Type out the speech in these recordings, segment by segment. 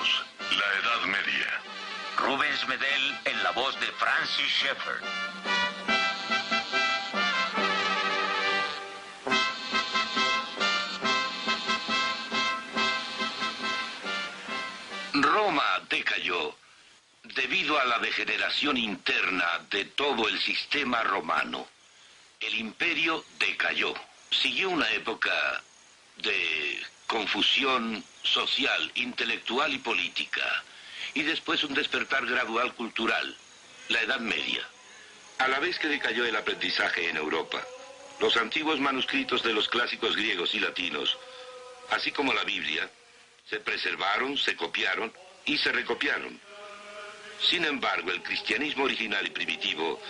Bienvenidos, la Edad Media. Rubens Medel en la voz de Francis Schaeffer. Roma decayó debido a la degeneración interna de todo el sistema romano. El imperio decayó. Siguió una época de confusión social, intelectual y política, y después un despertar gradual cultural, la Edad Media. A la vez que decayó el aprendizaje en Europa, los antiguos manuscritos de los clásicos griegos y latinos, así como la Biblia, se preservaron, se copiaron y se recopiaron. Sin embargo, el cristianismo original y primitivo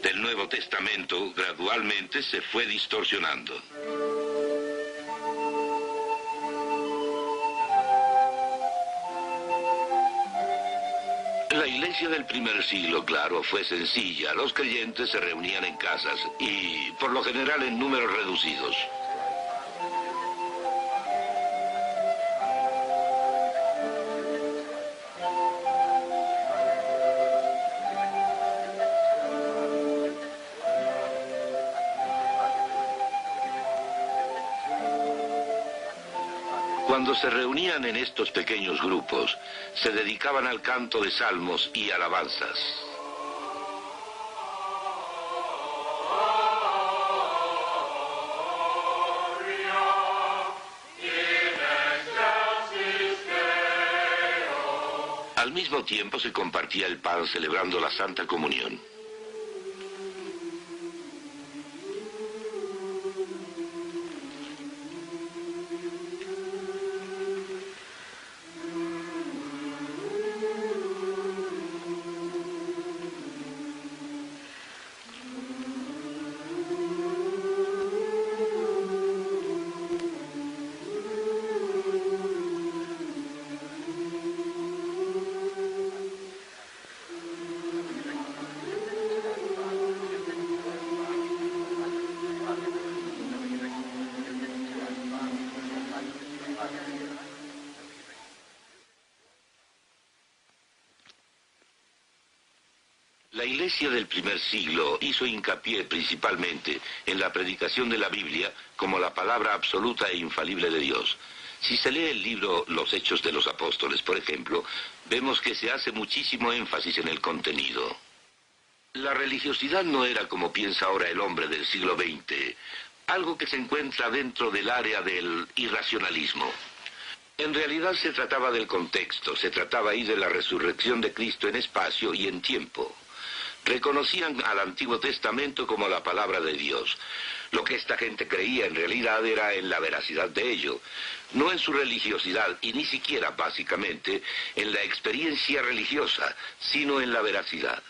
del Nuevo Testamento gradualmente se fue distorsionando. La iglesia del primer siglo, claro, fue sencilla. Los creyentes se reunían en casas y, por lo general, en números reducidos. Cuando se reunían en estos pequeños grupos, se dedicaban al canto de salmos y alabanzas. Al mismo tiempo se compartía el pan celebrando la Santa Comunión. La iglesia del primer siglo hizo hincapié principalmente en la predicación de la Biblia como la palabra absoluta e infalible de Dios. Si se lee el libro Los Hechos de los Apóstoles, por ejemplo, vemos que se hace muchísimo énfasis en el contenido. La religiosidad no era, como piensa ahora el hombre del siglo XX, algo que se encuentra dentro del área del irracionalismo. En realidad se trataba del contexto, se trataba ahí de la resurrección de Cristo en espacio y en tiempo. Reconocían al Antiguo Testamento como la palabra de Dios. Lo que esta gente creía en realidad era en la veracidad de ello, no en su religiosidad y ni siquiera básicamente en la experiencia religiosa, sino en la veracidad.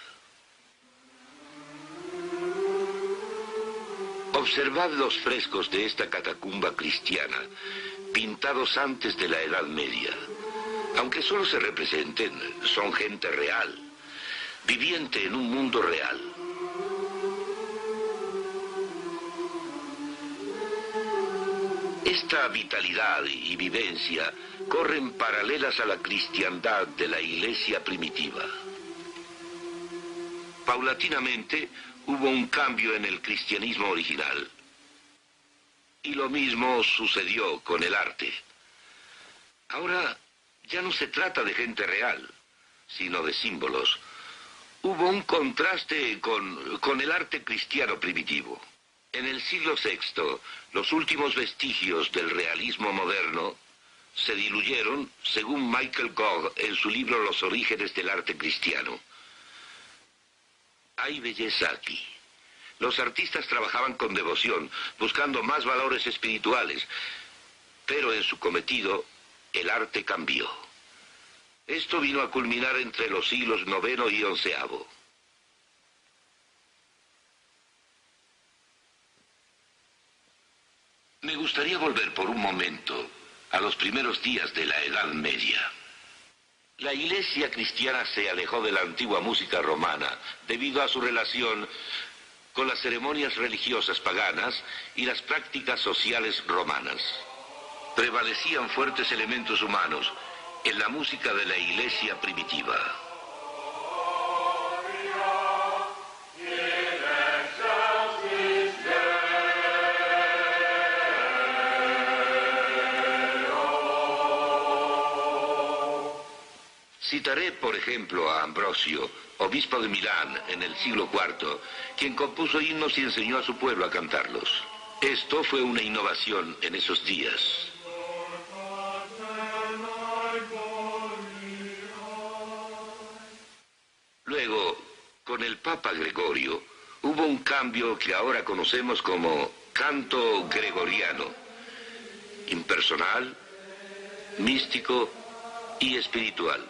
Observad los frescos de esta catacumba cristiana, pintados antes de la Edad Media. Aunque solo se representen, son gente real, viviente en un mundo real. Esta vitalidad y vivencia corren paralelas a la cristiandad de la iglesia primitiva. Paulatinamente hubo un cambio en el cristianismo original. Y lo mismo sucedió con el arte. Ahora ya no se trata de gente real, sino de símbolos. Hubo un contraste con el arte cristiano primitivo. En el siglo VI, los últimos vestigios del realismo moderno se diluyeron, según Michael Gogh en su libro Los orígenes del arte cristiano. Hay belleza aquí. Los artistas trabajaban con devoción, buscando más valores espirituales, pero en su cometido, el arte cambió. Esto vino a culminar entre los siglos IX y XI. Me gustaría volver por un momento a los primeros días de la Edad Media. La iglesia cristiana se alejó de la antigua música romana debido a su relación con las ceremonias religiosas paganas y las prácticas sociales romanas. Prevalecían fuertes elementos humanos en la música de la iglesia primitiva. Citaré, por ejemplo, a Ambrosio, obispo de Milán en el siglo IV, quien compuso himnos y enseñó a su pueblo a cantarlos. Esto fue una innovación en esos días. Luego, con el Papa Gregorio, hubo un cambio que ahora conocemos como canto gregoriano, impersonal, místico y espiritual.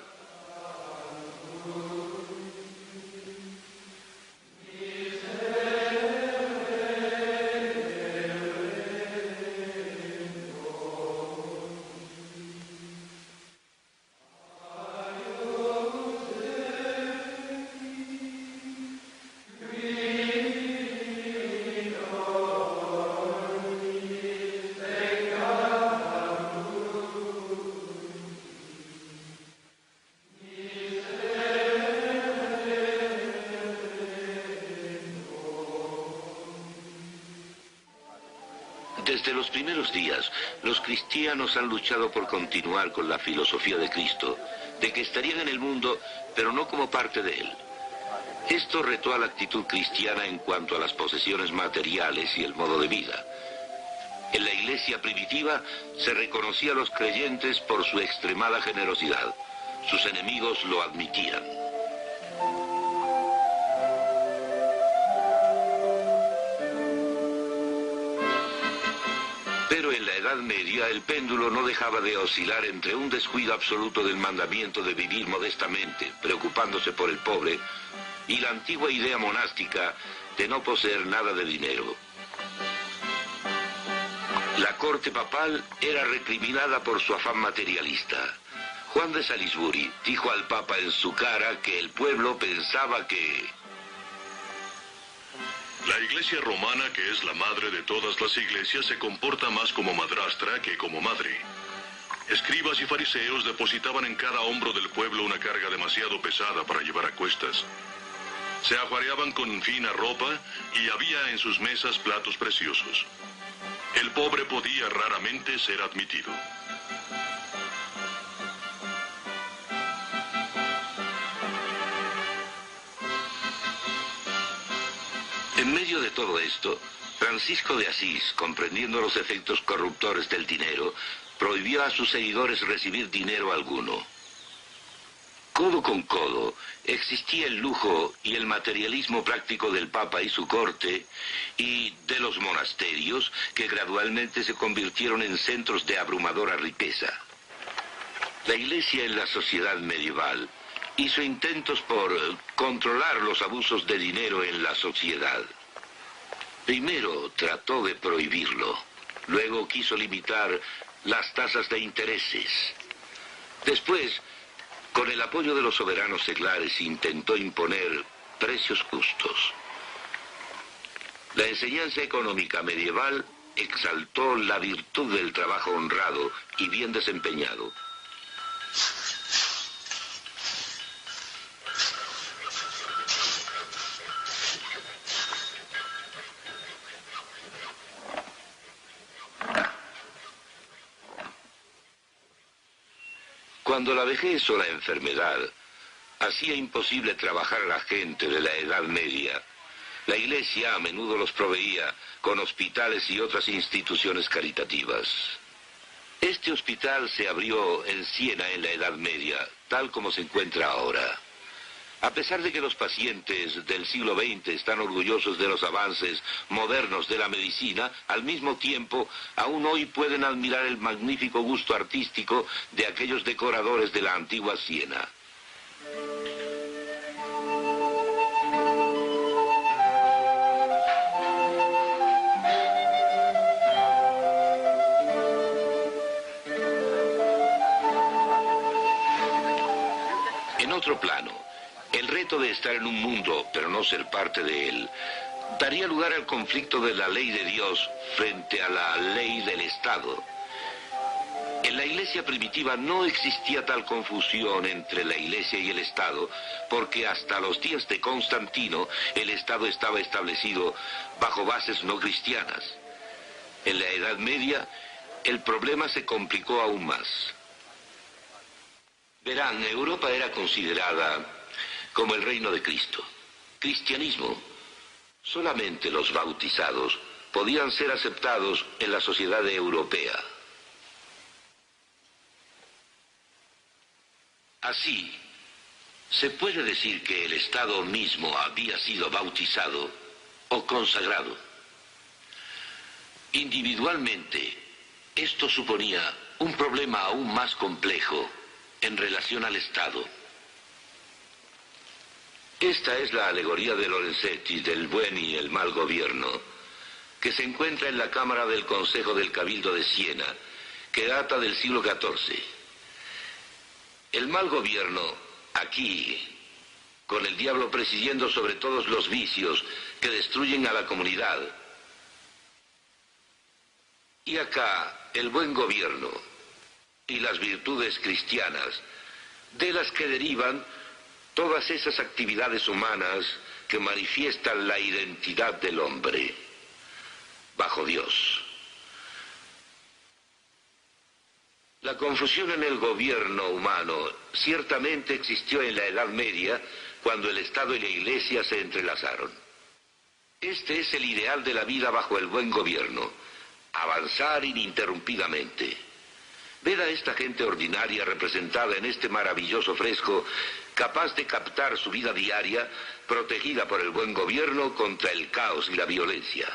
Desde los primeros días, los cristianos han luchado por continuar con la filosofía de Cristo, de que estarían en el mundo, pero no como parte de él. Esto retó a la actitud cristiana en cuanto a las posesiones materiales y el modo de vida. En la iglesia primitiva se reconocía a los creyentes por su extremada generosidad. Sus enemigos lo admitían. Pero en la Edad Media el péndulo no dejaba de oscilar entre un descuido absoluto del mandamiento de vivir modestamente, preocupándose por el pobre, y la antigua idea monástica de no poseer nada de dinero. La corte papal era recriminada por su afán materialista. Juan de Salisbury dijo al Papa en su cara que el pueblo pensaba que... La iglesia romana, que es la madre de todas las iglesias, se comporta más como madrastra que como madre. Escribas y fariseos depositaban en cada hombro del pueblo una carga demasiado pesada para llevar a cuestas. Se ajuareaban con fina ropa y había en sus mesas platos preciosos. El pobre podía raramente ser admitido. En medio de todo esto, Francisco de Asís, comprendiendo los efectos corruptores del dinero, prohibió a sus seguidores recibir dinero alguno. Codo con codo, existía el lujo y el materialismo práctico del Papa y su corte, y de los monasterios, que gradualmente se convirtieron en centros de abrumadora riqueza. La Iglesia en la sociedad medieval hizo intentos por controlar los abusos de dinero en la sociedad. Primero trató de prohibirlo, luego quiso limitar las tasas de intereses. Después, con el apoyo de los soberanos seglares, intentó imponer precios justos. La enseñanza económica medieval exaltó la virtud del trabajo honrado y bien desempeñado. Cuando la vejez o la enfermedad hacía imposible trabajar a la gente de la Edad Media, la Iglesia a menudo los proveía con hospitales y otras instituciones caritativas. Este hospital se abrió en Siena en la Edad Media, tal como se encuentra ahora. A pesar de que los pacientes del siglo XX están orgullosos de los avances modernos de la medicina, al mismo tiempo, aún hoy pueden admirar el magnífico gusto artístico de aquellos decoradores de la antigua Siena. En otro plano, el reto de estar en un mundo, pero no ser parte de él, daría lugar al conflicto de la ley de Dios frente a la ley del Estado. En la iglesia primitiva no existía tal confusión entre la iglesia y el Estado, porque hasta los días de Constantino el Estado estaba establecido bajo bases no cristianas. En la Edad Media el problema se complicó aún más. Verán, Europa era considerada como el reino de Cristo. Cristianismo. Solamente los bautizados podían ser aceptados en la sociedad europea. Así, se puede decir que el Estado mismo había sido bautizado o consagrado. Individualmente, esto suponía un problema aún más complejo en relación al Estado. Esta es la alegoría de Lorenzetti del buen y el mal gobierno, que se encuentra en la Cámara del Consejo del Cabildo de Siena, que data del siglo XIV. El mal gobierno, aquí, con el diablo presidiendo sobre todos los vicios que destruyen a la comunidad. Y acá, el buen gobierno y las virtudes cristianas, de las que derivan todas esas actividades humanas que manifiestan la identidad del hombre bajo Dios. La confusión en el gobierno humano ciertamente existió en la Edad Media, cuando el Estado y la Iglesia se entrelazaron. Este es el ideal de la vida bajo el buen gobierno: avanzar ininterrumpidamente. Ved a esta gente ordinaria representada en este maravilloso fresco, capaz de captar su vida diaria, protegida por el buen gobierno contra el caos y la violencia.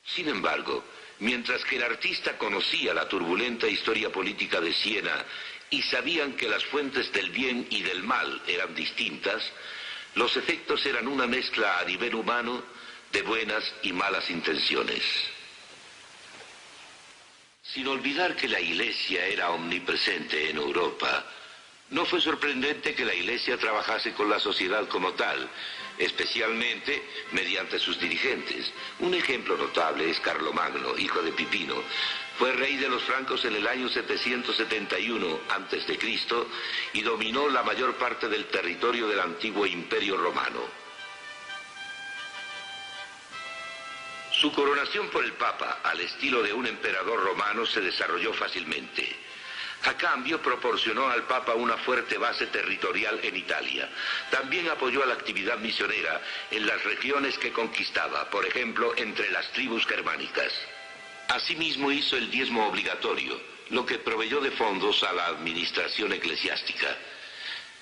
Sin embargo, mientras que el artista conocía la turbulenta historia política de Siena y sabían que las fuentes del bien y del mal eran distintas, los efectos eran una mezcla a nivel humano de buenas y malas intenciones. Sin olvidar que la Iglesia era omnipresente en Europa, no fue sorprendente que la Iglesia trabajase con la sociedad como tal, especialmente mediante sus dirigentes. Un ejemplo notable es Carlomagno, hijo de Pipino. Fue rey de los francos en el año 771 a.C. y dominó la mayor parte del territorio del antiguo Imperio Romano. Su coronación por el Papa, al estilo de un emperador romano, se desarrolló fácilmente. A cambio, proporcionó al Papa una fuerte base territorial en Italia. También apoyó a la actividad misionera en las regiones que conquistaba, por ejemplo, entre las tribus germánicas. Asimismo, hizo el diezmo obligatorio, lo que proveyó de fondos a la administración eclesiástica.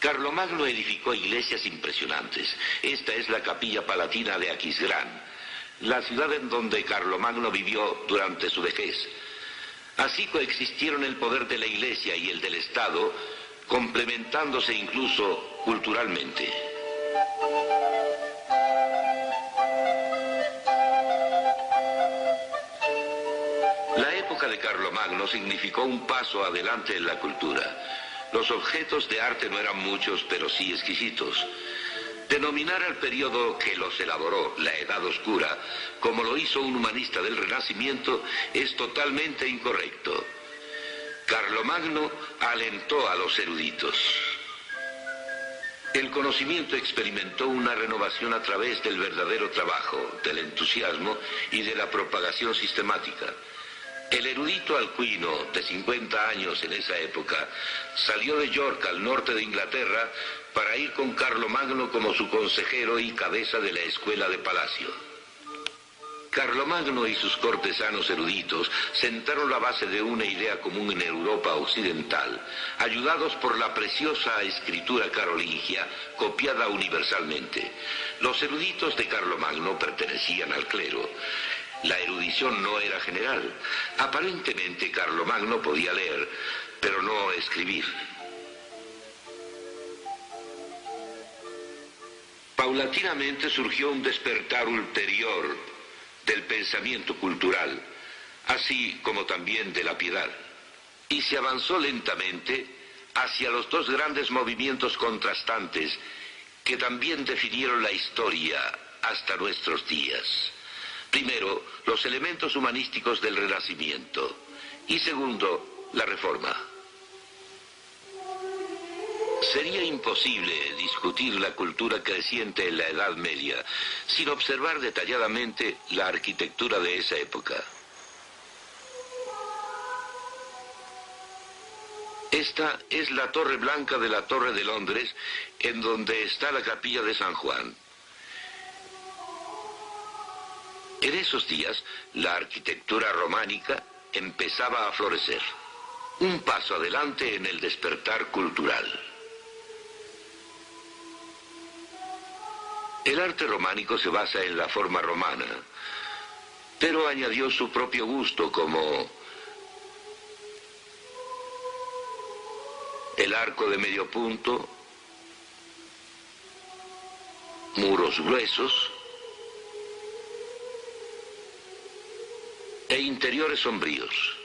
Carlomagno edificó iglesias impresionantes. Esta es la Capilla Palatina de Aquisgrán, la ciudad en donde Carlomagno vivió durante su vejez. Así coexistieron el poder de la Iglesia y el del Estado, complementándose incluso culturalmente. La época de Carlomagno significó un paso adelante en la cultura. Los objetos de arte no eran muchos, pero sí exquisitos. Denominar al periodo que los elaboró la Edad Oscura, como lo hizo un humanista del Renacimiento, es totalmente incorrecto. Carlomagno alentó a los eruditos. El conocimiento experimentó una renovación a través del verdadero trabajo, del entusiasmo y de la propagación sistemática. El erudito alcuino, de 50 años en esa época, salió de York, al norte de Inglaterra, para ir con Carlomagno como su consejero y cabeza de la escuela de palacio. Carlomagno y sus cortesanos eruditos sentaron la base de una idea común en Europa occidental, ayudados por la preciosa escritura carolingia, copiada universalmente. Los eruditos de Carlomagno pertenecían al clero. La erudición no era general. Aparentemente Carlomagno podía leer, pero no escribir. Paulatinamente surgió un despertar ulterior del pensamiento cultural, así como también de la piedad, y se avanzó lentamente hacia los dos grandes movimientos contrastantes que también definieron la historia hasta nuestros días. Primero, los elementos humanísticos del Renacimiento, Y segundo, la Reforma. Sería imposible discutir la cultura creciente en la Edad Media sin observar detalladamente la arquitectura de esa época. Esta es la Torre Blanca de la Torre de Londres, en donde está la Capilla de San Juan. En esos días, la arquitectura románica empezaba a florecer. Un paso adelante en el despertar cultural. El arte románico se basa en la forma romana, pero añadió su propio gusto, como el arco de medio punto, muros gruesos e interiores sombríos.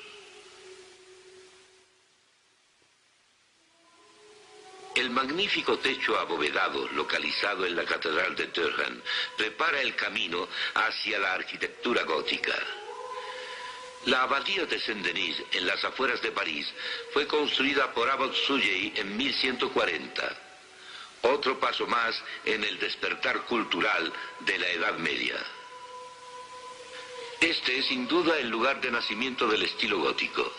El magnífico techo abovedado, localizado en la Catedral de Durham, prepara el camino hacia la arquitectura gótica. La abadía de Saint-Denis, en las afueras de París, fue construida por Abbot Suger en 1140. Otro paso más en el despertar cultural de la Edad Media. Este es sin duda el lugar de nacimiento del estilo gótico.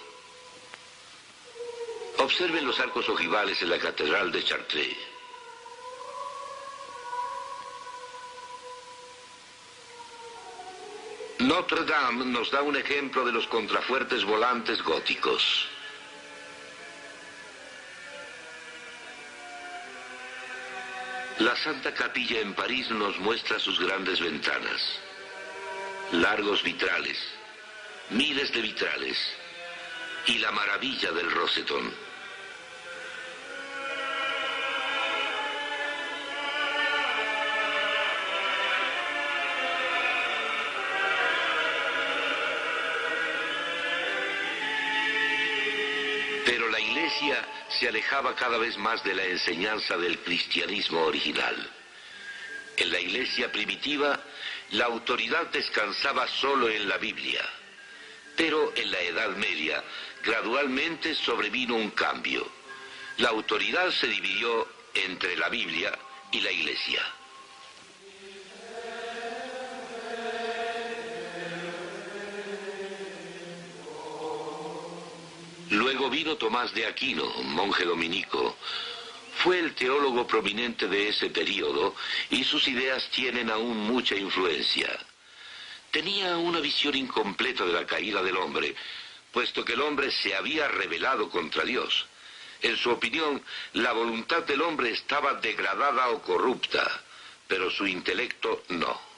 Observen los arcos ojivales en la Catedral de Chartres. Notre Dame nos da un ejemplo de los contrafuertes volantes góticos. La Santa Capilla en París nos muestra sus grandes ventanas. Largos vitrales, miles de vitrales, y la maravilla del rosetón. Pero la Iglesia se alejaba cada vez más de la enseñanza del cristianismo original. En la Iglesia primitiva, la autoridad descansaba solo en la Biblia. Pero en la Edad Media, gradualmente sobrevino un cambio. La autoridad se dividió entre la Biblia y la Iglesia. Luego vino Tomás de Aquino, monje dominico. Fue el teólogo prominente de ese período y sus ideas tienen aún mucha influencia. Tenía una visión incompleta de la caída del hombre, puesto que el hombre se había rebelado contra Dios. En su opinión, la voluntad del hombre estaba degradada o corrupta, pero su intelecto no.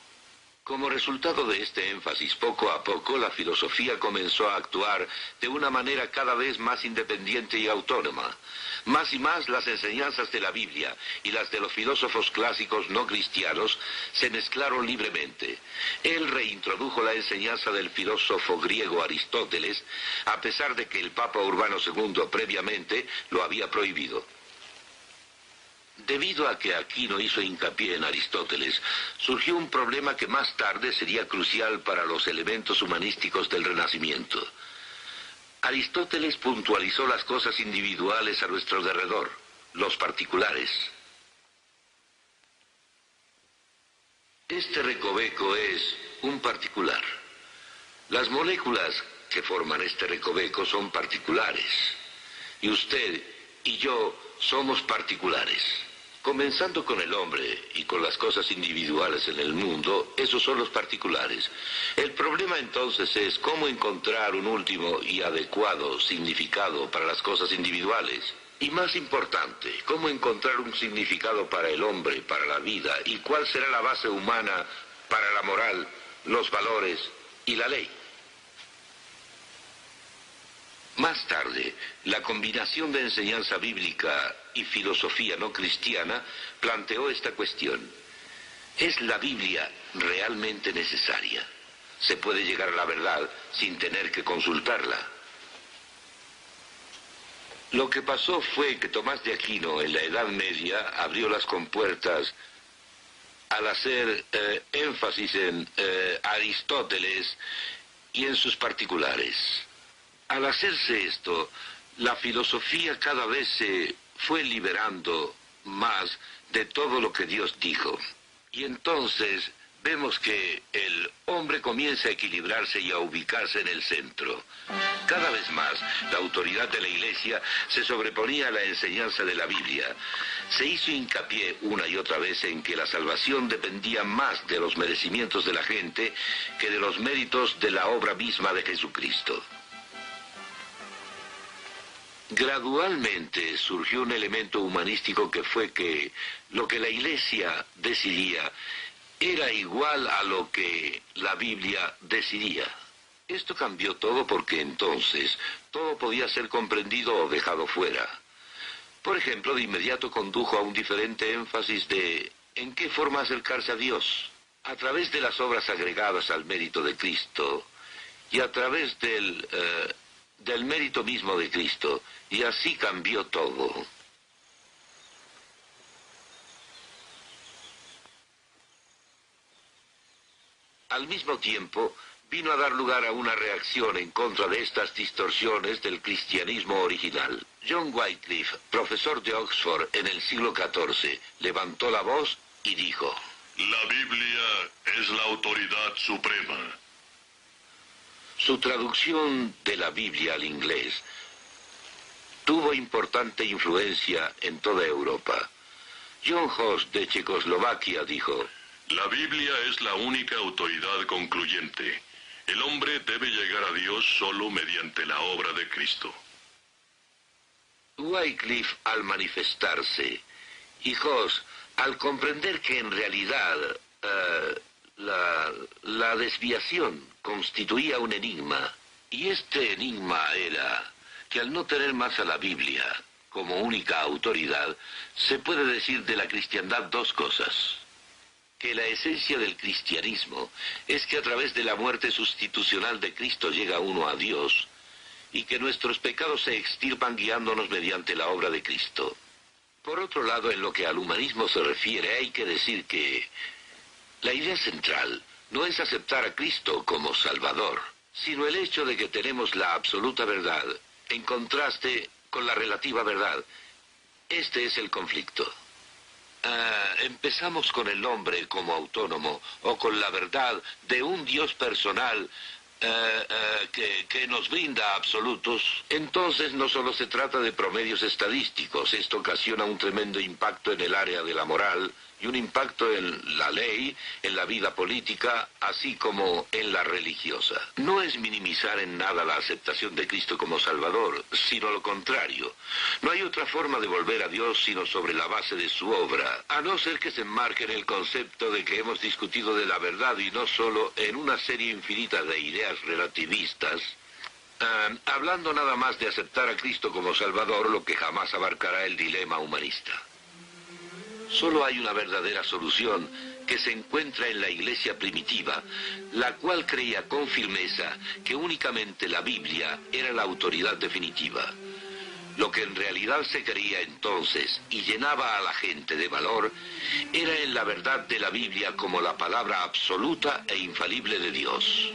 Como resultado de este énfasis, poco a poco la filosofía comenzó a actuar de una manera cada vez más independiente y autónoma. Más y más las enseñanzas de la Biblia y las de los filósofos clásicos no cristianos se mezclaron libremente. Él reintrodujo la enseñanza del filósofo griego Aristóteles, a pesar de que el Papa Urbano II previamente lo había prohibido. Debido a que Aquino hizo hincapié en Aristóteles, surgió un problema que más tarde sería crucial para los elementos humanísticos del Renacimiento. Aristóteles puntualizó las cosas individuales a nuestro derredor, los particulares. Este recoveco es un particular. Las moléculas que forman este recoveco son particulares. Y usted y yo somos particulares. Comenzando con el hombre y con las cosas individuales en el mundo, esos son los particulares. El problema entonces es cómo encontrar un último y adecuado significado para las cosas individuales. Y más importante, cómo encontrar un significado para el hombre, para la vida, y cuál será la base humana para la moral, los valores y la ley. Más tarde, la combinación de enseñanza bíblica y filosofía no cristiana planteó esta cuestión. ¿Es la Biblia realmente necesaria? ¿Se puede llegar a la verdad sin tener que consultarla? Lo que pasó fue que Tomás de Aquino en la Edad Media abrió las compuertas al hacer énfasis en Aristóteles y en sus particulares. Al hacerse esto, la filosofía cada vez se fue liberando más de todo lo que Dios dijo. Y entonces vemos que el hombre comienza a equilibrarse y a ubicarse en el centro. Cada vez más, la autoridad de la Iglesia se sobreponía a la enseñanza de la Biblia. Se hizo hincapié una y otra vez en que la salvación dependía más de los merecimientos de la gente que de los méritos de la obra misma de Jesucristo. Gradualmente surgió un elemento humanístico que fue que lo que la Iglesia decidía era igual a lo que la Biblia decidía. Esto cambió todo porque entonces todo podía ser comprendido o dejado fuera. Por ejemplo, de inmediato condujo a un diferente énfasis de en qué forma acercarse a Dios, a través de las obras agregadas al mérito de Cristo y a través del mérito mismo de Cristo, y así cambió todo. Al mismo tiempo, vino a dar lugar a una reacción en contra de estas distorsiones del cristianismo original. John Wycliffe, profesor de Oxford en el siglo XIV, levantó la voz y dijo: La Biblia es la autoridad suprema. Su traducción de la Biblia al inglés tuvo importante influencia en toda Europa. John Hus de Checoslovaquia dijo: La Biblia es la única autoridad concluyente. El hombre debe llegar a Dios solo mediante la obra de Cristo. Wycliffe, al manifestarse, y Hus, al comprender que en realidad la desviación constituía un enigma, y este enigma era que al no tener más a la Biblia como única autoridad, se puede decir de la cristiandad dos cosas: que la esencia del cristianismo es que a través de la muerte sustitucional de Cristo llega uno a Dios, y que nuestros pecados se extirpan guiándonos mediante la obra de Cristo. Por otro lado, en lo que al humanismo se refiere, hay que decir que la idea central no es aceptar a Cristo como Salvador, sino el hecho de que tenemos la absoluta verdad, en contraste con la relativa verdad. Este es el conflicto. Empezamos con el hombre como autónomo, o con la verdad de un Dios personal que nos brinda absolutos. Entonces no solo se trata de promedios estadísticos. Esto ocasiona un tremendo impacto en el área de la moral y un impacto en la ley, en la vida política, así como en la religiosa. No es minimizar en nada la aceptación de Cristo como Salvador, sino lo contrario. No hay otra forma de volver a Dios sino sobre la base de su obra, a no ser que se enmarque en el concepto de que hemos discutido de la verdad y no solo en una serie infinita de ideas relativistas, hablando nada más de aceptar a Cristo como Salvador, lo que jamás abarcará el dilema humanista. Solo hay una verdadera solución que se encuentra en la Iglesia primitiva, la cual creía con firmeza que únicamente la Biblia era la autoridad definitiva. Lo que en realidad se creía entonces y llenaba a la gente de valor era en la verdad de la Biblia como la palabra absoluta e infalible de Dios.